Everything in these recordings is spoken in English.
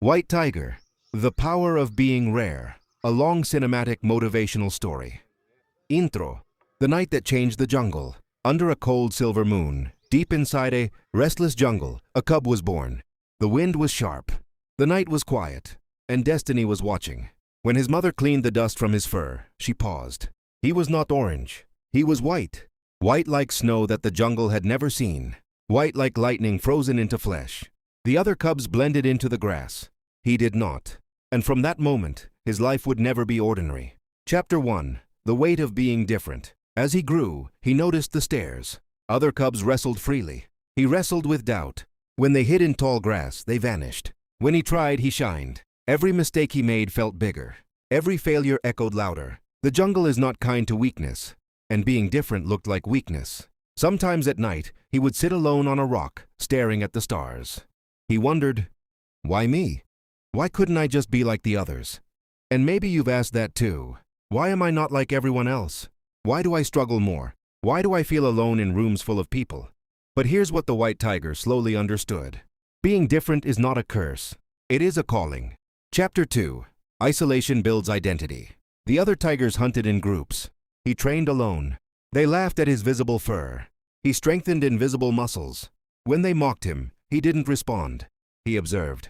White Tiger, The Power of Being Rare, a long cinematic motivational story. Intro, the night that changed the jungle. Under a cold silver moon, deep inside a restless jungle, a cub was born. The wind was sharp, the night was quiet, and destiny was watching. When his mother cleaned the dust from his fur, she paused. He was not orange, he was white. White like snow that the jungle had never seen. White like lightning frozen into flesh. The other cubs blended into the grass. He did not. And from that moment, his life would never be ordinary. Chapter 1. The Weight of Being Different. As he grew, he noticed the stairs. Other cubs wrestled freely. He wrestled with doubt. When they hid in tall grass, they vanished. When he tried, he shined. Every mistake he made felt bigger. Every failure echoed louder. The jungle is not kind to weakness, and being different looked like weakness. Sometimes at night, he would sit alone on a rock, staring at the stars. He wondered, why me? Why couldn't I just be like the others? And maybe you've asked that too. Why am I not like everyone else? Why do I struggle more? Why do I feel alone in rooms full of people? But here's what the white tiger slowly understood. Being different is not a curse. It is a calling. Chapter 2. Isolation builds identity. The other tigers hunted in groups. He trained alone. They laughed at his visible fur. He strengthened invisible muscles. When they mocked him, he didn't respond. He observed.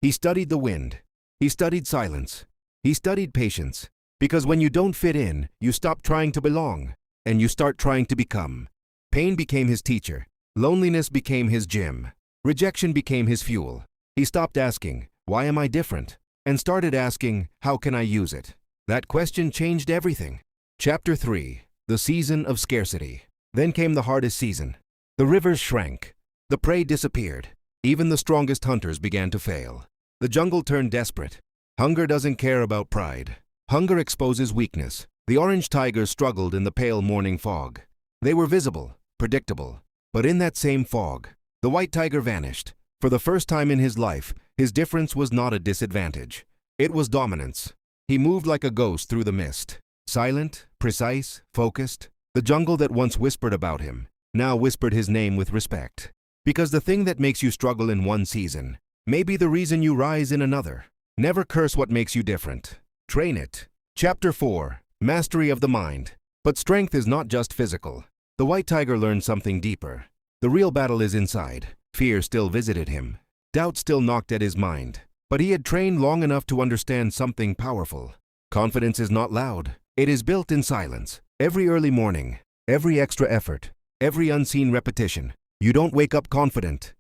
He studied the wind. He studied silence. He studied patience. Because when you don't fit in, you stop trying to belong, and you start trying to become. Pain became his teacher. Loneliness became his gym. Rejection became his fuel. He stopped asking, why am I different? And started asking, how can I use it? That question changed everything. Chapter 3. The Season of Scarcity. Then came the hardest season. The rivers shrank. The prey disappeared. Even the strongest hunters began to fail. The jungle turned desperate. Hunger doesn't care about pride. Hunger exposes weakness. The orange tigers struggled in the pale morning fog. They were visible, predictable. But in that same fog, the white tiger vanished. For the first time in his life, his difference was not a disadvantage. It was dominance. He moved like a ghost through the mist. Silent, precise, focused. The jungle that once whispered about him, now whispered his name with respect. Because the thing that makes you struggle in one season may be the reason you rise in another. Never curse what makes you different. Train it. Chapter 4. Mastery of the Mind. But strength is not just physical. The white tiger learned something deeper. The real battle is inside. Fear still visited him. Doubt still knocked at his mind. But he had trained long enough to understand something powerful. Confidence is not loud. It is built in silence. Every early morning, every extra effort, every unseen repetition. You don't wake up confident.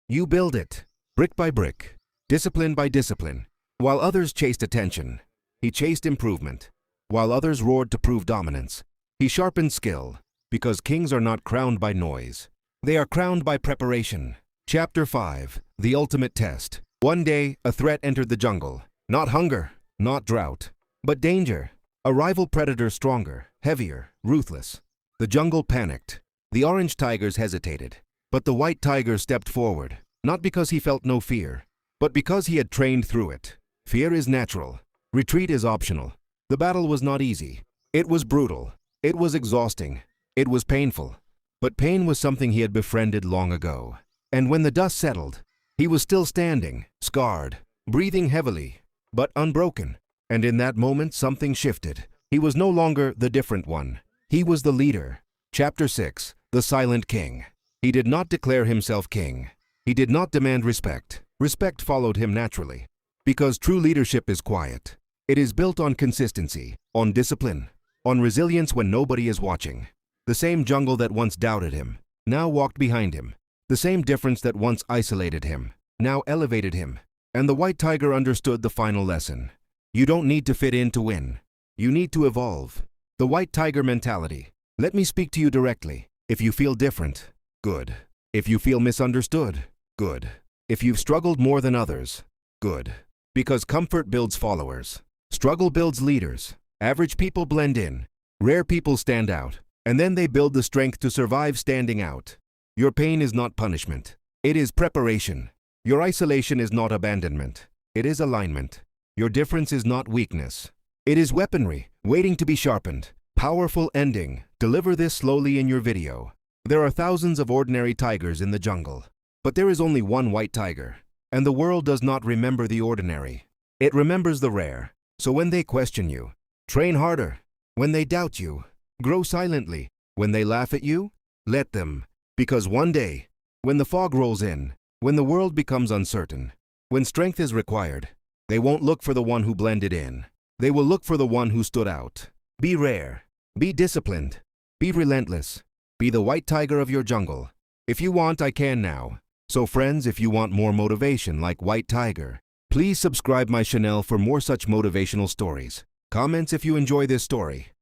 You build it, brick by brick, discipline by discipline. While others chased attention, he chased improvement. While others roared to prove dominance, he sharpened skill. Because kings are not crowned by noise. They are crowned by preparation. Chapter 5. The Ultimate Test. One day, a threat entered the jungle. Not hunger, not drought, but danger. A rival predator stronger, heavier, ruthless. The jungle panicked. The orange tigers hesitated. But the white tiger stepped forward, not because he felt no fear, but because he had trained through it. Fear is natural. Retreat is optional. The battle was not easy. It was brutal. It was exhausting. It was painful. But pain was something he had befriended long ago. And when the dust settled, he was still standing, scarred, breathing heavily, but unbroken. And in that moment, something shifted. He was no longer the different one. He was the leader. Chapter 6. The Silent King. He did not declare himself king. He did not demand respect. Respect followed him naturally. Because true leadership is quiet. It is built on consistency, on discipline, on resilience when nobody is watching. The same jungle that once doubted him, now walked behind him. The same difference that once isolated him, now elevated him. And the white tiger understood the final lesson. You don't need to fit in to win. You need to evolve. The white tiger mentality. Let me speak to you directly. If you feel different, good. If you feel misunderstood, good. If you've struggled more than others, good. Because comfort builds followers. Struggle builds leaders. Average people blend in. Rare people stand out. And then they build the strength to survive standing out. Your pain is not punishment. It is preparation. Your isolation is not abandonment. It is alignment. Your difference is not weakness. It is weaponry, waiting to be sharpened. Powerful ending. Deliver this slowly in your video. There are thousands of ordinary tigers in the jungle. But there is only one white tiger. And the world does not remember the ordinary. It remembers the rare. So when they question you, train harder. When they doubt you, grow silently. When they laugh at you, let them. Because one day, when the fog rolls in, when the world becomes uncertain, when strength is required, they won't look for the one who blended in. They will look for the one who stood out. Be rare. Be disciplined. Be relentless. Be the white tiger of your jungle. If you want, I can now. So friends, if you want more motivation like White Tiger, please subscribe my channel for more such motivational stories. Comments if you enjoy this story.